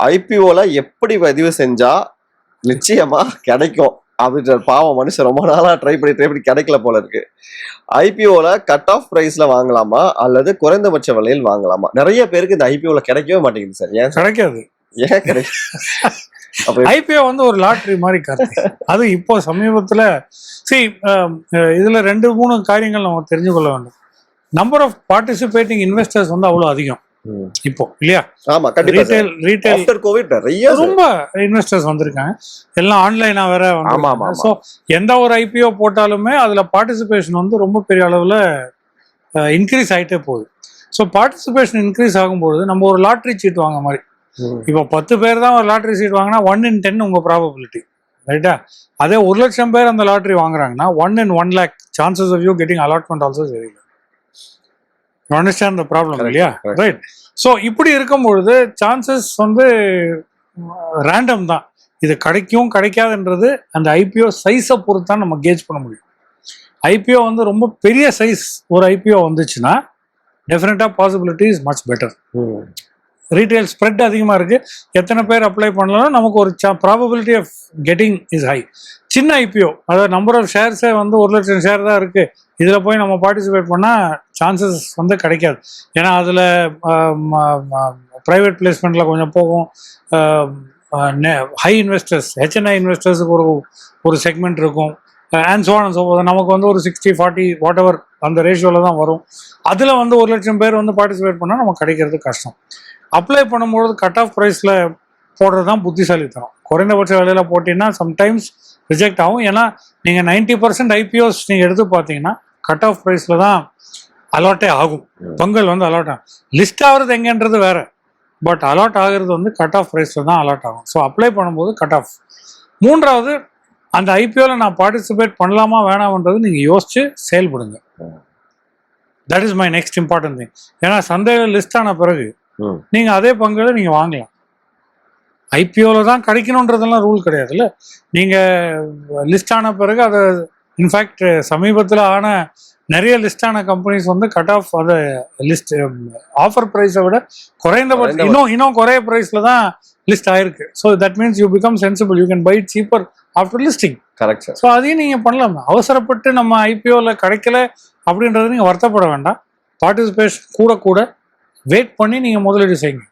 ஐபிஓல எப்படி பதிவு செஞ்சா நிச்சயமா கிடைக்கும் அப்படின்ற பாவம் மனுஷன் ரொம்ப நாளா ட்ரை பண்ணி கிடைக்கல போல இருக்கு. ஐபிஓல கட் ஆஃப் பிரைஸ்ல வாங்கலாமா அல்லது குறைந்தபட்ச விலையில் வாங்கலாமா? நிறைய பேருக்கு இந்த ஐபிஓல கிடைக்கவே மாட்டேங்குது சார். ஏன் கிடைக்காது? ஏன் கிடைக்கும்? ஐபிஓ வந்து ஒரு லாட்ரி மாதிரி கார்த்தி. அது இப்போ சமீபத்துல இதுல 2-3 காரியங்கள் நம்ம தெரிஞ்சு கொள்ள வேண்டும். நம்பர் ஆஃப் பார்ட்டிசிபேட்டிங் இன்வெஸ்டர்ஸ் வந்து அவ்வளவு அதிகம் இப்போ இல்லையா? ஆமா, ரீட்டைல் கோவிட் நிறைய ரொம்ப இன்வெஸ்டர்ஸ் வந்திருக்காங்க. எல்லாம் ஆன்லைனா வேற வந்து. ஸோ எந்த ஒரு ஐபிஓ போட்டாலுமே அதுல பார்ட்டிசிபேஷன் வந்து ரொம்ப பெரிய அளவுல இன்க்ரீஸ் ஆகிட்டே போகுது. ஸோ பார்ட்டிசிபேஷன் இன்க்ரீஸ் ஆகும்போது நம்ம ஒரு லாட்ரி சீட் வாங்க மாதிரி. இப்போ 10 பேர் தான் ஒரு லாட்ரி சீட் வாங்கினா 1 in 10 உங்க ப்ராபபிலிட்டி, ரைட்டா? அதே 1 லட்சம் பேர் அந்த லாட்ரி வாங்குறாங்கன்னா 1 in 1 lakh chances of you getting allotment also very low. You understand the problem இல்லையா? ரைட். ஸோ இப்படி இருக்கும்பொழுது சான்சஸ் வந்து ரேண்டம் தான். இது கிடைக்கும் கிடைக்காதுன்றது அந்த ஐபிஓ சைஸை பொறுத்து தான் நம்ம கேஜ் பண்ண முடியும். ஐபிஓ வந்து ரொம்ப பெரிய சைஸ் ஒரு ஐபிஓ வந்துச்சுன்னா டெஃபினட்டாக possibility is much better. Retail spread அதிகமாக இருக்குது, எத்தனை பேர் அப்ளை பண்ணலாம், நமக்கு ஒரு probability of getting is high. சின்ன ஐபிஓ, அதாவது நம்பர் ஆஃப் ஷேர்ஸே வந்து 1 லட்சம் ஷேர் தான் இருக்குது, இதில் போய் நம்ம பார்ட்டிசிபேட் பண்ணால் சான்சஸ் வந்து கிடைக்காது. ஏன்னா அதில் ப்ரைவேட் பிளேஸ்மெண்ட்டில் கொஞ்சம் போகும். ஹை இன்வெஸ்டர்ஸ், ஹெச்என்ஐ இன்வெஸ்டர்ஸுக்கு ஒரு செக்மெண்ட் இருக்கும். அண்ட் ஸோ ஆன் ஸோ நமக்கு வந்து ஒரு 60-40 வாட் எவர் அந்த ரேஷியோவில் தான் வரும். அதில் வந்து 1 லட்சம் பேர் வந்து பார்ட்டிசிபேட் பண்ணால் நமக்கு கிடைக்கிறது கஷ்டம். அப்ளை பண்ணும்போது கட் ஆஃப் ப்ரைஸில் போடுறது தான் புத்திசாலித்தனம். குறைந்தபட்ச விலையில் போட்டிங்கன்னா சம்டைம்ஸ் ரிஜெக்ட் ஆகும். ஏன்னா நீங்கள் 90% ஐபிஓஸ் நீங்கள் எடுத்து பார்த்தீங்கன்னா கட் ஆஃப் ப்ரைஸில் தான் அலாட்டே ஆகும். பங்குகள் வந்து அலாட் ஆகும். லிஸ்ட் ஆகிறது எங்கன்றது வேறு, பட் அலாட் ஆகிறது வந்து கட் ஆஃப் ப்ரைஸில் தான் அலாட் ஆகும். ஸோ அப்ளை பண்ணும்போது கட் ஆஃப். 3வது, அந்த ஐபிஓவில் நான் பார்ட்டிசிபேட் பண்ணலாமா வேணாமன்றது நீங்கள் யோசிச்சு செயல்படுங்க. That is my next important thing. ஏன்னா சந்தையில் லிஸ்ட் ஆன பிறகு நீங்கள் அதே பங்குகளை நீங்கள் வாங்கலாம். ஐபிஓவில் தான் கிடைக்கணுன்றதெல்லாம் ரூல் கிடையாதுல்ல. நீங்கள் லிஸ்ட் ஆன பிறகு அதை இன்ஃபேக்ட் சமீபத்தில் ஆன நிறைய லிஸ்ட் ஆன கம்பெனிஸ் வந்து கட் ஆஃப் அதை லிஸ்ட் ஆஃபர் ப்ரைஸை விட குறைந்தபட்சம் இன்னும் குறைய ப்ரைஸில் தான் லிஸ்ட் ஆயிருக்கு. So that means you become sensible, you can buy it cheaper after listing. Correct. So அதையும் நீங்கள் பண்ணலாம். அவசரப்பட்டு நம்ம ஐபிஓவில் கிடைக்கல அப்படின்றது நீங்கள் வருத்தப்பட வேண்டாம். பார்ட்டிசிபேஷன் கூட வெயிட் பண்ணி நீங்கள் முதலீடு செய்யுங்க.